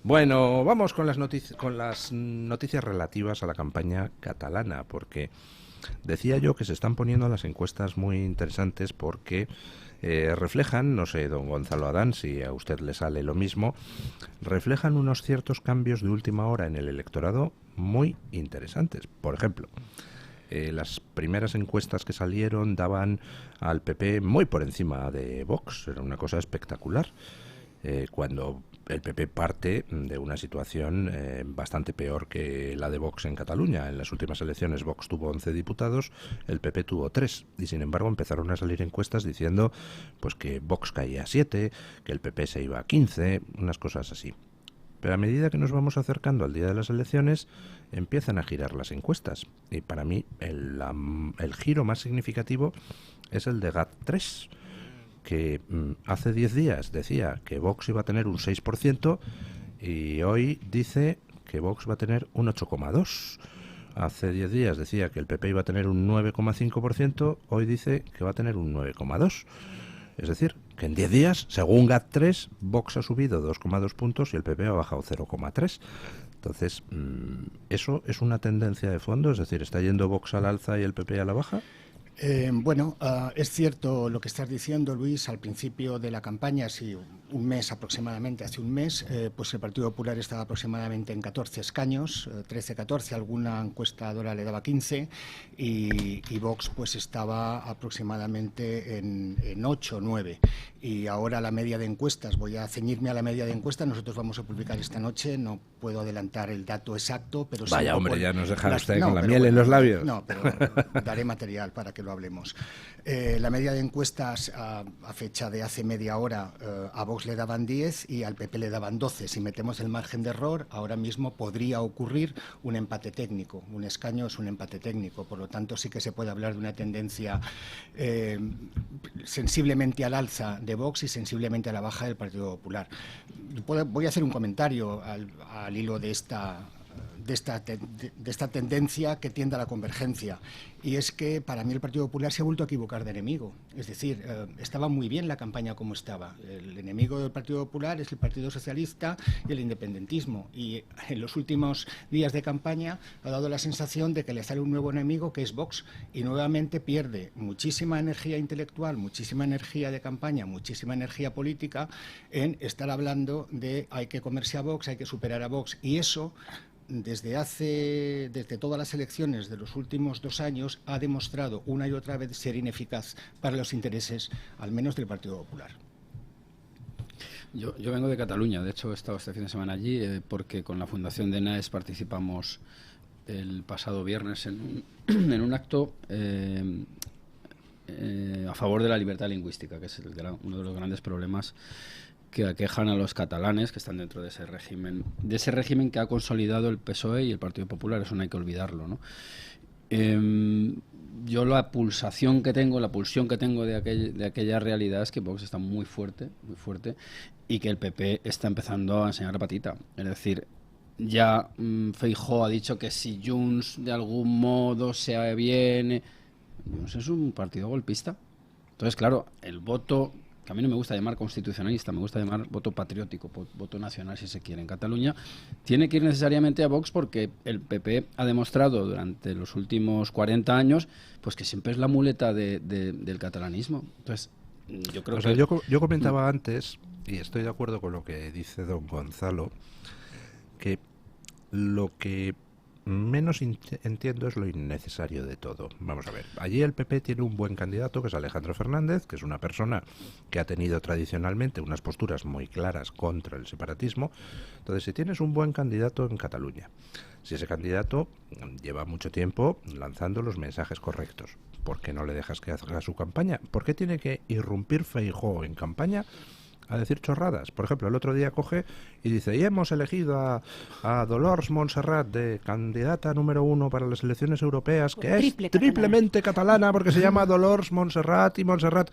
Bueno, vamos con las noticias relativas a la campaña catalana, porque decía yo que se están poniendo las encuestas muy interesantes porque reflejan, no sé, don Gonzalo Adán, si a usted le sale lo mismo, reflejan unos ciertos cambios de última hora en el electorado muy interesantes. Por ejemplo, las primeras encuestas que salieron daban al PP muy por encima de Vox, era una cosa espectacular. Cuando el PP parte de una situación bastante peor que la de Vox en Cataluña. En las últimas elecciones Vox tuvo 11 diputados, el PP tuvo 3, y sin embargo empezaron a salir encuestas diciendo pues que Vox caía a 7, que el PP se iba a 15, unas cosas así. Pero a medida que nos vamos acercando al día de las elecciones, empiezan a girar las encuestas. Y para mí el giro más significativo es el de GAT3, que hace 10 días decía que Vox iba a tener un 6% y hoy dice que Vox va a tener un 8,2%. Hace 10 días decía que el PP iba a tener un 9,5%, hoy dice que va a tener un 9,2%. Es decir, que en 10 días, según GAT3, Vox ha subido 2,2 puntos y el PP ha bajado 0,3. Entonces, ¿eso es una tendencia de fondo? Es decir, ¿está yendo Vox al alza y el PP a la baja? Es cierto lo que estás diciendo, Luis. Al principio de la campaña, sí, un mes aproximadamente, hace un mes, pues el Partido Popular estaba aproximadamente en 14 escaños, 13, 14, alguna encuestadora le daba 15, y Vox pues estaba aproximadamente en 8, 9. Y ahora la media de encuestas, voy a ceñirme a la media de encuestas, nosotros vamos a publicar esta noche, no puedo adelantar el dato exacto, pero vaya, sí, hombre, ya nos deja usted con la miel en los labios. No, pero daré material para que lo hablemos. La media de encuestas a fecha de hace media hora, a Vox le daban 10 y al PP le daban 12. Si metemos el margen de error, ahora mismo podría ocurrir un empate técnico. Un escaño es un empate técnico, por lo tanto sí que se puede hablar de una tendencia sensiblemente al alza de Vox y sensiblemente a la baja del Partido Popular. Voy a hacer un comentario al hilo de esta tendencia que tiende a la convergencia, y es que para mí el Partido Popular se ha vuelto a equivocar de enemigo. Es decir, estaba muy bien la campaña como estaba. El enemigo del Partido Popular es el Partido Socialista y el independentismo, y en los últimos días de campaña ha dado la sensación de que le sale un nuevo enemigo, que es Vox, y nuevamente pierde muchísima energía intelectual, muchísima energía de campaña, muchísima energía política en estar hablando de hay que comerse a Vox, hay que superar a Vox, y eso desde todas las elecciones de los últimos 2 años ha demostrado una y otra vez ser ineficaz para los intereses, al menos del Partido Popular. Yo vengo de Cataluña, de hecho he estado este fin de semana allí porque con la Fundación de NAES participamos el pasado viernes en un acto a favor de la libertad lingüística, que es uno de los grandes problemas que aquejan a los catalanes que están dentro de ese régimen que ha consolidado el PSOE y el Partido Popular. Eso no hay que olvidarlo, ¿no? Yo la pulsión que tengo de aquella realidad es que Vox está muy fuerte, y que el PP está empezando a enseñar la patita. Es decir, ya Feijóo ha dicho que si Junts de algún modo se viene, Junts es un partido golpista. Entonces, claro, el voto, que a mí no me gusta llamar constitucionalista, me gusta llamar voto patriótico, voto nacional si se quiere, en Cataluña, tiene que ir necesariamente a Vox, porque el PP ha demostrado durante los últimos 40 años pues que siempre es la muleta del catalanismo. Entonces, yo creo que... Yo comentaba antes, y estoy de acuerdo con lo que dice don Gonzalo, que lo que menos entiendo es lo innecesario de todo. Vamos a ver, allí el PP tiene un buen candidato, que es Alejandro Fernández, que es una persona que ha tenido tradicionalmente unas posturas muy claras contra el separatismo. Entonces, si tienes un buen candidato en Cataluña, si ese candidato lleva mucho tiempo lanzando los mensajes correctos, ¿por qué no le dejas que haga su campaña? ¿Por qué tiene que irrumpir Feijóo en campaña a decir chorradas? Por ejemplo, el otro día coge y dice: y hemos elegido a Dolors Montserrat de candidata número 1 para las elecciones europeas, que es triplemente catalana porque se llama Dolors Montserrat y Montserrat.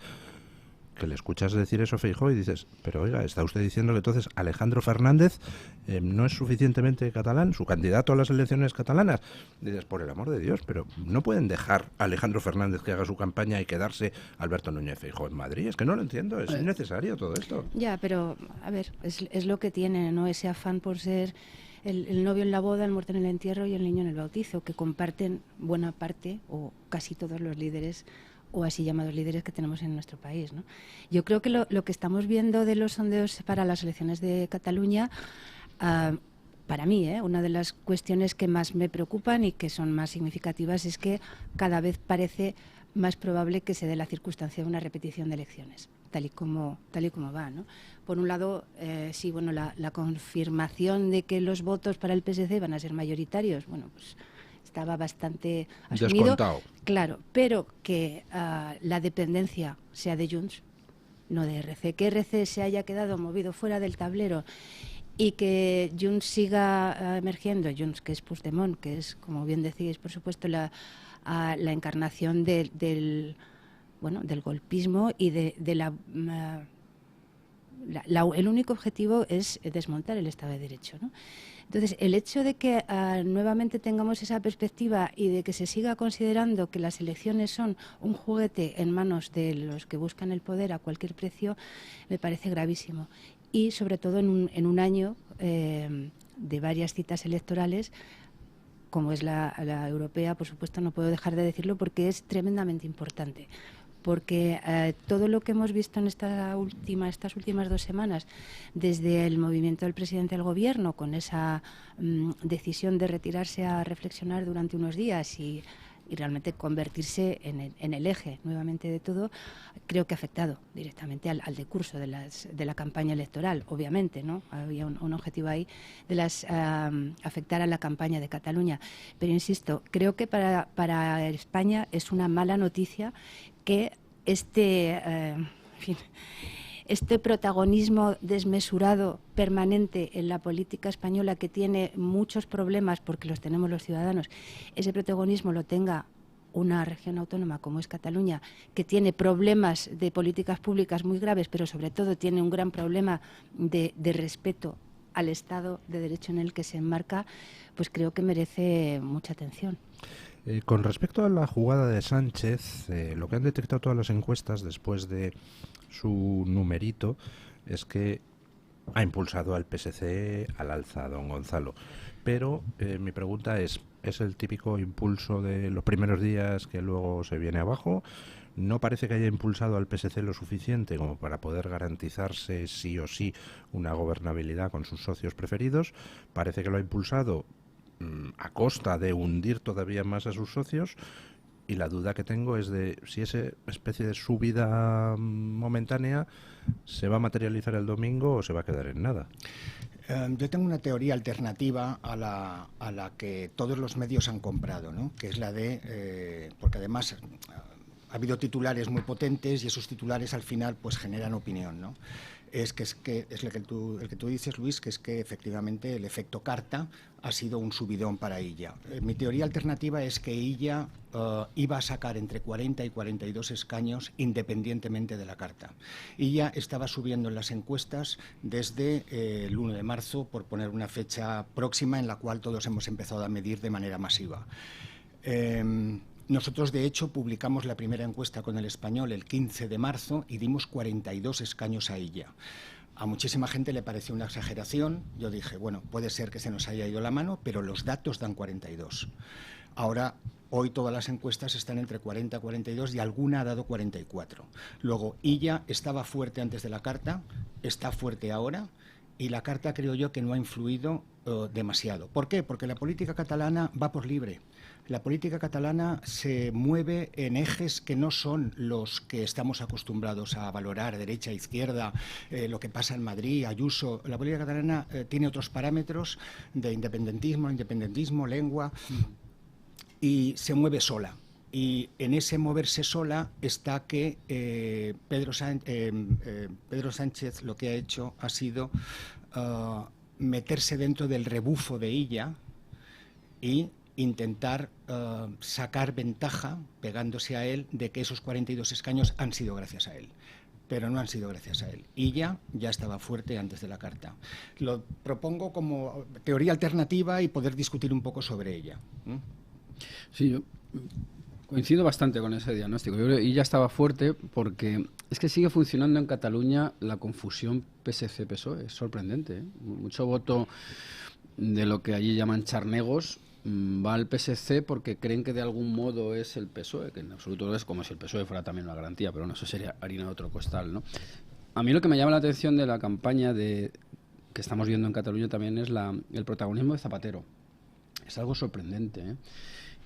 que le escuchas decir eso a Feijóo y dices, pero oiga, está usted diciendo que entonces Alejandro Fernández no es suficientemente catalán, su candidato a las elecciones catalanas. Dices, por el amor de Dios, pero no pueden dejar a Alejandro Fernández que haga su campaña y quedarse Alberto Núñez Feijóo en Madrid. Es que no lo entiendo, es innecesario todo esto. Ya, pero a ver, es lo que tiene, ¿no? Ese afán por ser el novio en la boda, el muerto en el entierro y el niño en el bautizo, que comparten buena parte o casi todos los líderes o así llamados líderes que tenemos en nuestro país, ¿no? Yo creo que lo que estamos viendo de los sondeos para las elecciones de Cataluña, para mí, una de las cuestiones que más me preocupan y que son más significativas es que cada vez parece más probable que se dé la circunstancia de una repetición de elecciones, tal y como va, ¿no? Por un lado, sí, bueno, la confirmación de que los votos para el PSC van a ser mayoritarios, bueno, pues estaba bastante asumido. Descontado. Claro, pero que la dependencia sea de Junts, no de RC, que RC se haya quedado movido fuera del tablero y que Junts siga emergiendo, Junts, que es Puigdemont, que es, como bien decís, por supuesto, la encarnación del golpismo y el único objetivo es desmontar el Estado de Derecho, ¿no? Entonces, el hecho de que nuevamente tengamos esa perspectiva y de que se siga considerando que las elecciones son un juguete en manos de los que buscan el poder a cualquier precio, me parece gravísimo. Y sobre todo en un año de varias citas electorales, como es la europea, por supuesto, no puedo dejar de decirlo porque es tremendamente importante. Porque todo lo que hemos visto en estas últimas 2 semanas, desde el movimiento del presidente del gobierno, con esa decisión de retirarse a reflexionar durante unos días y realmente convertirse en el eje nuevamente de todo, creo que ha afectado directamente al decurso de la campaña electoral, obviamente, ¿no? Había un objetivo ahí de afectar a la campaña de Cataluña. Pero insisto, creo que para España es una mala noticia que este protagonismo desmesurado permanente en la política española, que tiene muchos problemas porque los tenemos los ciudadanos, ese protagonismo lo tenga una región autónoma como es Cataluña, que tiene problemas de políticas públicas muy graves, pero sobre todo tiene un gran problema de respeto al Estado de Derecho en el que se enmarca, pues creo que merece mucha atención. Con respecto a la jugada de Sánchez, lo que han detectado todas las encuestas después de su numerito es que ha impulsado al PSC al alza, don Gonzalo. Pero mi pregunta es el típico impulso de los primeros días que luego se viene abajo? No parece que haya impulsado al PSC lo suficiente como para poder garantizarse sí o sí una gobernabilidad con sus socios preferidos. Parece que lo ha impulsado a costa de hundir todavía más a sus socios, y la duda que tengo es de si esa especie de subida momentánea se va a materializar el domingo o se va a quedar en nada. Yo tengo una teoría alternativa a la que todos los medios han comprado, ¿no? Que es la de, porque además ha habido titulares muy potentes y esos titulares al final pues generan opinión, ¿no? Es el que tú dices, Luis, que es que efectivamente el efecto carta ha sido un subidón para Illa. Mi teoría alternativa es que Illa iba a sacar entre 40 y 42 escaños independientemente de la carta. Illa estaba subiendo en las encuestas desde el 1 de marzo, por poner una fecha próxima en la cual todos hemos empezado a medir de manera masiva. Nosotros, de hecho, publicamos la primera encuesta con El Español el 15 de marzo y dimos 42 escaños a Illa. A muchísima gente le pareció una exageración. Yo dije, bueno, puede ser que se nos haya ido la mano, pero los datos dan 42. Ahora, hoy todas las encuestas están entre 40 y 42 y alguna ha dado 44. Luego, Illa estaba fuerte antes de la carta, está fuerte ahora, y la carta creo yo que no ha influido demasiado. ¿Por qué? Porque la política catalana va por libre. La política catalana se mueve en ejes que no son los que estamos acostumbrados a valorar, derecha, izquierda, lo que pasa en Madrid, Ayuso. La política catalana tiene otros parámetros de independentismo, lengua, y se mueve sola. Y en ese moverse sola está que Pedro Sánchez lo que ha hecho ha sido meterse dentro del rebufo de Illa y intentar sacar ventaja, pegándose a él, de que esos 42 escaños han sido gracias a él. pero no han sido gracias a él. Y ya estaba fuerte antes de la carta. Lo propongo como teoría alternativa y poder discutir un poco sobre ella. Sí, yo coincido bastante con ese diagnóstico. Yo creo que ya estaba fuerte porque es que sigue funcionando en Cataluña la confusión PSC-PSOE. Es sorprendente, ¿eh? Mucho voto de lo que allí llaman charnegos va al PSC porque creen que de algún modo es el PSOE, que en absoluto no es, como si el PSOE fuera también una garantía, pero bueno, eso sería harina de otro costal, ¿no? A mí lo que me llama la atención de la campaña que estamos viendo en Cataluña también es el protagonismo de Zapatero. Es algo sorprendente, ¿eh?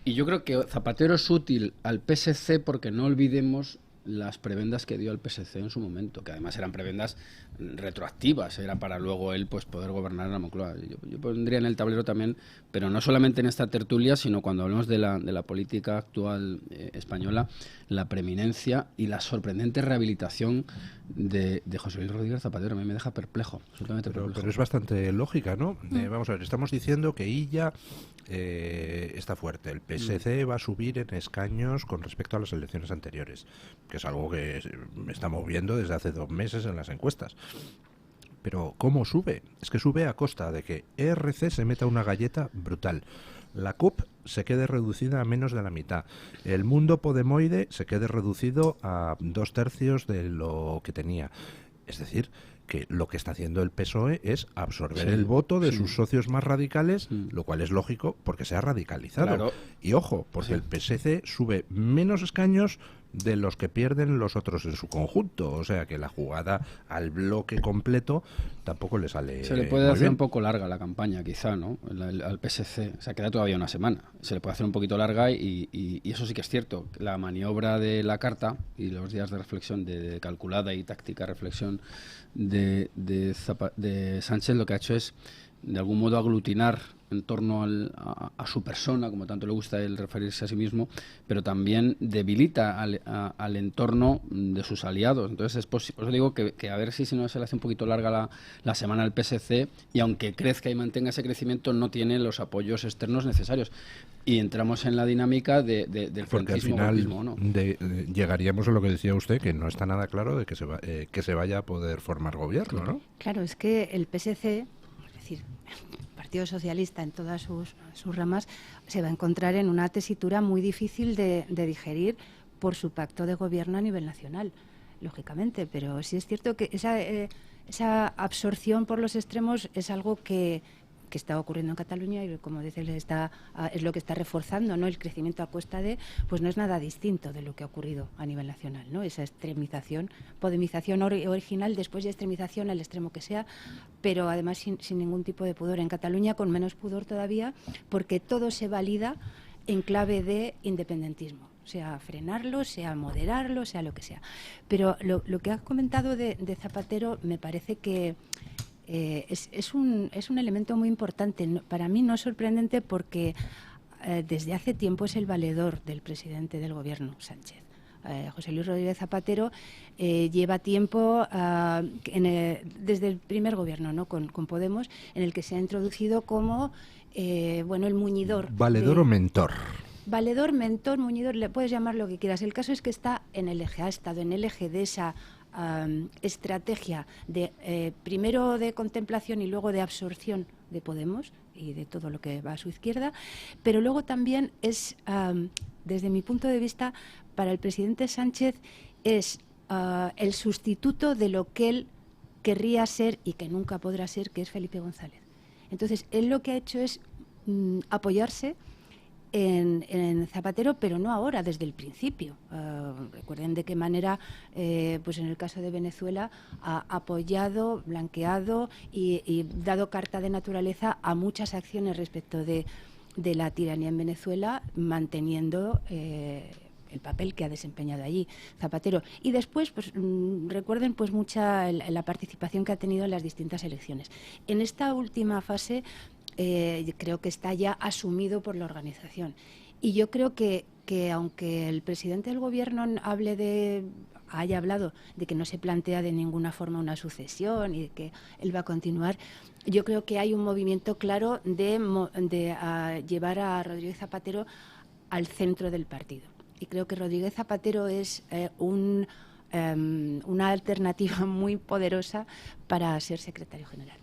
Y yo creo que Zapatero es útil al PSC porque no olvidemos las prebendas que dio al PSC en su momento, que además eran prebendas retroactivas, era para luego él pues poder gobernar en la Moncloa. Yo pondría en el tablero también, pero no solamente en esta tertulia, sino cuando hablemos de la política actual española, la preeminencia y la sorprendente rehabilitación de José Luis Rodríguez Zapatero. A mí me deja perplejo, absolutamente perplejo. Pero es bastante lógica, ¿no? Vamos a ver, estamos diciendo que Illa está fuerte. El PSC va a subir en escaños con respecto a las elecciones anteriores, que es algo que estamos viendo desde hace 2 meses en las encuestas. Pero ¿cómo sube? Es que sube a costa de que ERC se meta una galleta brutal, la CUP se quede reducida a menos de la mitad, el Mundo Podemoide se quede reducido a 2/3 de lo que tenía. Es decir, que lo que está haciendo el PSOE es absorber el voto de sus socios más radicales, lo cual es lógico porque se ha radicalizado. Claro. Y ojo, porque el PSC sube menos escaños de los que pierden los otros en su conjunto. O sea que la jugada al bloque completo tampoco le sale. Se le puede hacer bien. un poco larga la campaña, quizá, ¿no? Al PSC. O sea, queda todavía una semana. Se le puede hacer un poquito larga y eso sí que es cierto. La maniobra de la carta y los días de reflexión, de calculada y táctica reflexión de Sánchez, lo que ha hecho es, de algún modo, aglutinar en torno a su persona, como tanto le gusta él referirse a sí mismo, pero también debilita al entorno de sus aliados. Entonces, por eso digo que a ver si no se le hace un poquito larga la semana al PSC, y aunque crezca y mantenga ese crecimiento, no tiene los apoyos externos necesarios. Y entramos en la dinámica del porque al franquismo final mismo, ¿no? Llegaríamos a lo que decía usted, que no está nada claro de que se vaya a poder formar gobierno, ¿no? Claro, es que el PSC, es decir, el Partido Socialista en todas sus ramas, se va a encontrar en una tesitura muy difícil de digerir por su pacto de gobierno a nivel nacional, lógicamente. Pero sí es cierto que esa absorción por los extremos es algo que está ocurriendo en Cataluña y, como dice, es lo que está reforzando, ¿no? El crecimiento a costa pues no es nada distinto de lo que ha ocurrido a nivel nacional, ¿no? Esa extremización, podemización original, después ya extremización al extremo que sea, pero además sin ningún tipo de pudor. En Cataluña con menos pudor todavía, porque todo se valida en clave de independentismo, sea frenarlo, sea moderarlo, sea lo que sea. Pero lo que has comentado de Zapatero me parece que es un elemento muy importante. Para mí no sorprendente porque desde hace tiempo es el valedor del presidente del gobierno, Sánchez. José Luis Rodríguez Zapatero lleva tiempo desde el primer gobierno, ¿no? con Podemos, en el que se ha introducido como el muñidor. ¿Valedor o mentor? Valedor, mentor, muñidor, le puedes llamar lo que quieras. El caso es que está en el eje, ha estado en el eje de esa estrategia de primero de contemplación y luego de absorción de Podemos y de todo lo que va a su izquierda, pero luego también es, desde mi punto de vista, para el presidente Sánchez es el sustituto de lo que él querría ser y que nunca podrá ser, que es Felipe González. Entonces, él lo que ha hecho es apoyarse en Zapatero, pero no ahora, desde el principio. Recuerden de qué manera, pues en el caso de Venezuela, ha apoyado, blanqueado y dado carta de naturaleza a muchas acciones respecto de la tiranía en Venezuela, manteniendo el papel que ha desempeñado allí Zapatero. Y después, pues recuerden pues mucha la participación que ha tenido en las distintas elecciones. En esta última fase creo que está ya asumido por la organización. Y yo creo que aunque el presidente del gobierno haya hablado de que no se plantea de ninguna forma una sucesión y de que él va a continuar, yo creo que hay un movimiento claro de llevar a Rodríguez Zapatero al centro del partido. Y creo que Rodríguez Zapatero es un una alternativa muy poderosa para ser secretario general.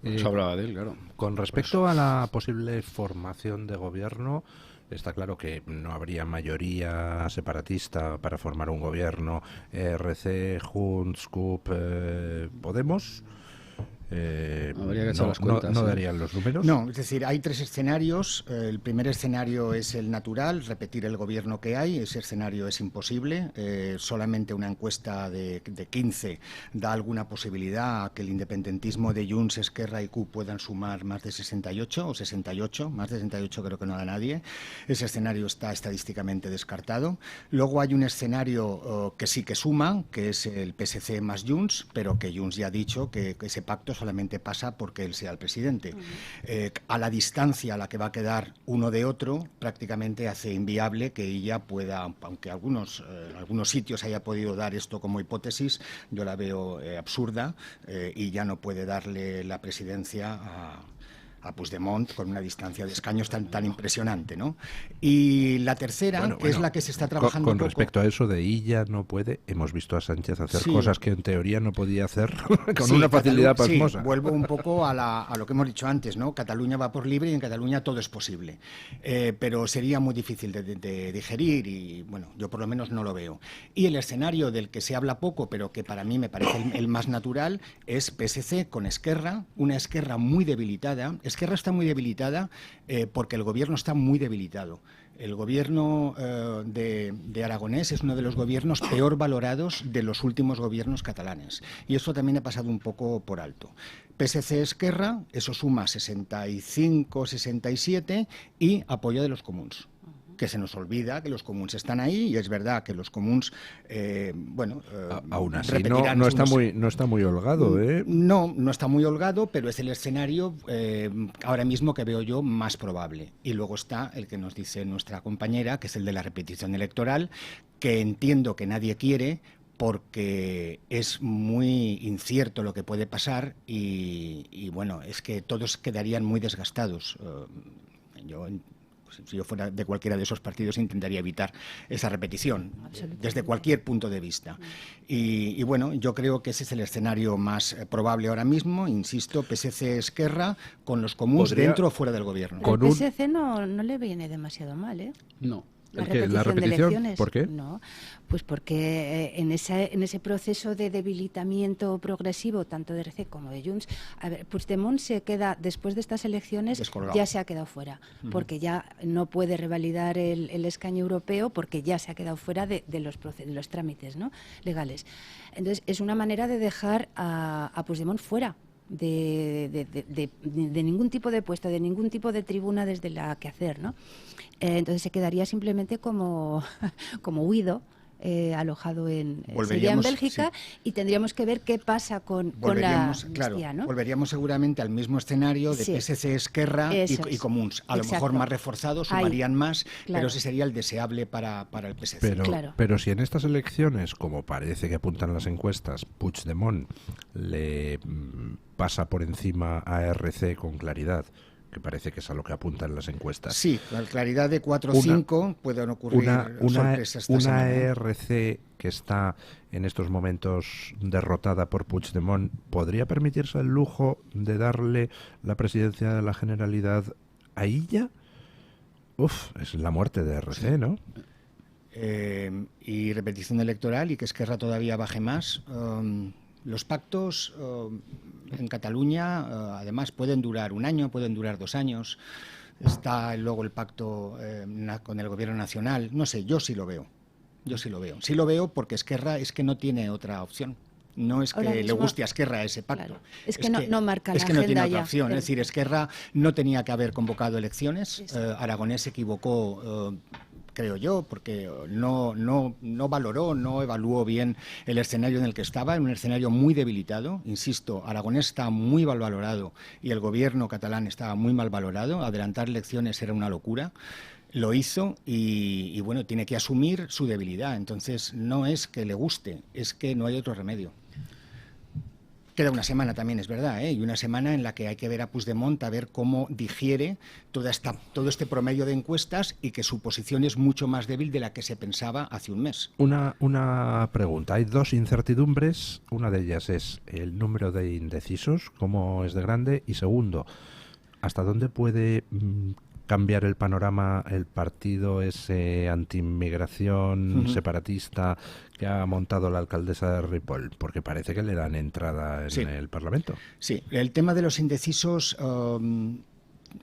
Se hablaba de él, claro. Con respecto a la posible formación de gobierno, está claro que no habría mayoría separatista para formar un gobierno. RC, Junts, CUP, Podemos. Habría que echar las cuentas, no darían los números. No, es decir, hay 3 escenarios. El primer escenario es el natural, repetir el gobierno que hay. Ese escenario es imposible. Solamente una encuesta de 15 da alguna posibilidad a que el independentismo de Junts, Esquerra y CUP puedan sumar más de 68 o 68. Más de 68 creo que no da nadie. Ese escenario está estadísticamente descartado. Luego hay un escenario que sí que suma, que es el PSC más Junts, pero que Junts ya ha dicho que ese pacto solamente pasa porque él sea el presidente. A la distancia a la que va a quedar uno de otro, prácticamente hace inviable que ella pueda, aunque algunos sitios haya podido dar esto como hipótesis, yo la veo absurda, y ya no puede darle la presidencia a Puigdemont con una distancia de escaños tan impresionante, ¿no? Y la tercera, es la que se está trabajando con respecto a eso de ella no puede, hemos visto a Sánchez hacer cosas que en teoría no podía hacer con una facilidad pasmosa. Sí, vuelvo un poco a lo que hemos dicho antes, ¿no? Cataluña va por libre y en Cataluña todo es posible, pero sería muy difícil de digerir y, bueno, yo por lo menos no lo veo. Y el escenario del que se habla poco, pero que para mí me parece el más natural, es PSC con Esquerra, una Esquerra muy debilitada. Esquerra está muy debilitada porque el gobierno está muy debilitado. El gobierno de Aragonés es uno de los gobiernos peor valorados de los últimos gobiernos catalanes. Y eso también ha pasado un poco por alto. PSC Esquerra, eso suma 65, 67 y apoyo de los comuns. Que se nos olvida que los comuns están ahí y es verdad que los comuns, aún así no está muy holgado, ¿eh? No está muy holgado, pero es el escenario ahora mismo que veo yo más probable. Y luego está el que nos dice nuestra compañera, que es el de la repetición electoral, que entiendo que nadie quiere, porque es muy incierto lo que puede pasar y bueno, es que todos quedarían muy desgastados. Si yo fuera de cualquiera de esos partidos intentaría evitar esa repetición desde cualquier punto de vista. Y bueno, yo creo que ese es el escenario más probable ahora mismo. Insisto, PSC Esquerra con los comuns dentro o fuera del gobierno. El PSC no le viene demasiado mal, ¿eh? No. ¿La repetición de elecciones? ¿Por qué? No, pues porque en ese proceso de debilitamiento progresivo, tanto de RC como de Junts, Puigdemont se queda, después de estas elecciones, descolgado. Ya se ha quedado fuera, porque ya no puede revalidar el escaño europeo, porque ya se ha quedado fuera de los trámites, ¿no?, legales. Entonces, es una manera de dejar a Puigdemont fuera de ningún tipo de puesto, de ningún tipo de tribuna desde la que hacer, ¿no? Entonces se quedaría simplemente como huido, alojado sería en Bélgica, y tendríamos que ver qué pasa con la amnistía, ¿no? Volveríamos seguramente al mismo escenario de PSC Esquerra y comuns. A lo mejor más reforzados, sumarían más, pero ese sería el deseable para el PSC. Pero si en estas elecciones, como parece que apuntan las encuestas, Puigdemont le pasa por encima a RC con claridad, que parece que es a lo que apuntan las encuestas. Sí, la claridad de 4 o 5 pueden ocurrir sorpresas. Una ERC que está en estos momentos derrotada por Puigdemont, ¿podría permitirse el lujo de darle la presidencia de la Generalidad a ella? Es la muerte de RC, ¿no? Y repetición electoral y que Esquerra todavía baje más. Los pactos en Cataluña, además, pueden durar 1 año, pueden durar 2 años. Está luego el pacto con el Gobierno Nacional. No sé, yo sí lo veo. Sí lo veo porque Esquerra es que no tiene otra opción. No es que le guste a Esquerra ese pacto. Claro. Es que no marca la agenda. Es que no tiene otra ya. opción. Es decir, Esquerra no tenía que haber convocado elecciones. Sí. Aragonés se equivocó, creo yo, porque no valoró, no evaluó bien el escenario en el que estaba, en un escenario muy debilitado. Insisto, Aragonés está muy mal valorado y el gobierno catalán estaba muy mal valorado. Adelantar elecciones era una locura. Lo hizo y bueno, tiene que asumir su debilidad. Entonces, no es que le guste, es que no hay otro remedio. Queda una semana también, es verdad, ¿eh? Y una semana en la que hay que ver a Puigdemont a ver cómo digiere todo este promedio de encuestas y que su posición es mucho más débil de la que se pensaba hace un mes. Una pregunta. Hay dos incertidumbres. Una de ellas es el número de indecisos, cómo es de grande. Y segundo, ¿hasta dónde puede cambiar el panorama el partido ese anti-inmigración separatista que ha montado la alcaldesa de Ripoll? Porque parece que le dan entrada en el Parlamento. Sí, el tema de los indecisos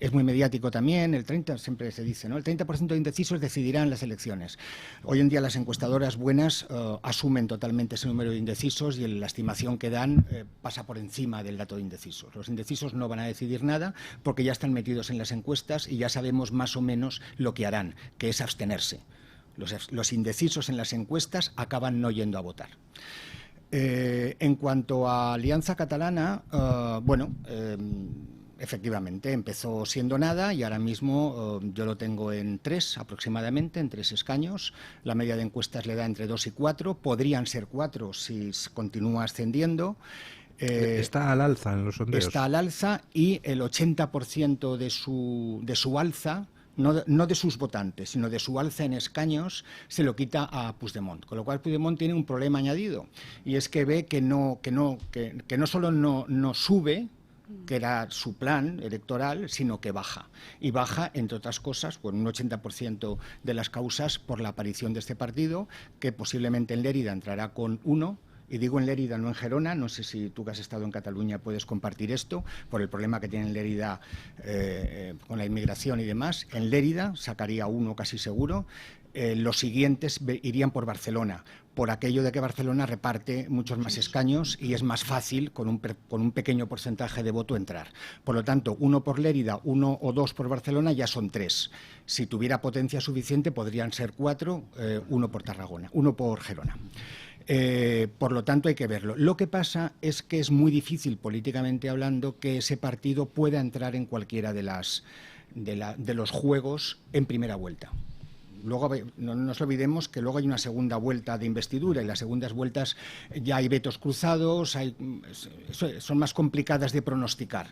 es muy mediático también. El 30%, siempre se dice, ¿no? El 30% de indecisos decidirán las elecciones. Hoy en día las encuestadoras buenas asumen totalmente ese número de indecisos y la estimación que dan pasa por encima del dato de indecisos. Los indecisos no van a decidir nada porque ya están metidos en las encuestas y ya sabemos más o menos lo que harán, que es abstenerse. Los indecisos en las encuestas acaban no yendo a votar. En cuanto a Alianza Catalana, efectivamente, empezó siendo nada y ahora mismo yo lo tengo en 3 aproximadamente, en 3 escaños. La media de encuestas le da entre 2 y 4. Podrían ser 4 si continúa ascendiendo. Está al alza en los sondeos. Está al alza y el 80% de su alza, no de sus votantes, sino de su alza en escaños, se lo quita a Puigdemont. Con lo cual Puigdemont tiene un problema añadido y es que ve que no solo no sube, que era su plan electoral, sino que baja. Y baja, entre otras cosas, con un 80% de las causas por la aparición de este partido, que posiblemente en Lérida entrará con 1. Y digo en Lérida, no en Gerona. No sé si tú que has estado en Cataluña puedes compartir esto, por el problema que tiene en Lérida con la inmigración y demás. En Lérida sacaría 1 casi seguro. Los siguientes irían por Barcelona, por aquello de que Barcelona reparte muchos más escaños y es más fácil con un pequeño porcentaje de voto entrar. Por lo tanto, 1 por Lérida, 1 o 2 por Barcelona ya son 3. Si tuviera potencia suficiente podrían ser 4, 1 por Tarragona, 1 por Gerona. Por lo tanto, hay que verlo. Lo que pasa es que es muy difícil, políticamente hablando, que ese partido pueda entrar en cualquiera de los juegos en primera vuelta. Luego no nos olvidemos que luego hay una segunda vuelta de investidura y las segundas vueltas ya hay vetos cruzados, son más complicadas de pronosticar.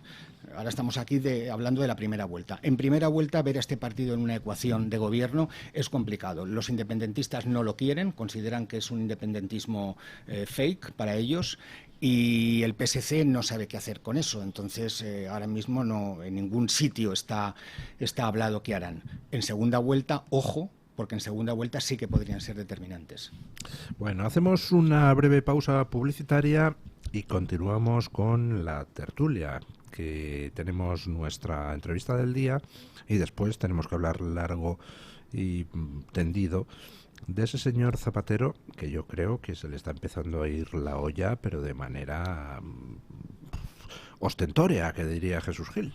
Ahora estamos aquí hablando de la primera vuelta. En primera vuelta ver a este partido en una ecuación de gobierno es complicado. Los independentistas no lo quieren, consideran que es un independentismo fake para ellos. Y el PSC no sabe qué hacer con eso. Entonces, ahora mismo en ningún sitio está hablado qué harán. En segunda vuelta, ojo, porque en segunda vuelta sí que podrían ser determinantes. Bueno, hacemos una breve pausa publicitaria y continuamos con la tertulia, que tenemos nuestra entrevista del día y después tenemos que hablar largo y tendido de ese señor Zapatero, que yo creo que se le está empezando a ir la olla, pero de manera ostentoria, que diría Jesús Gil.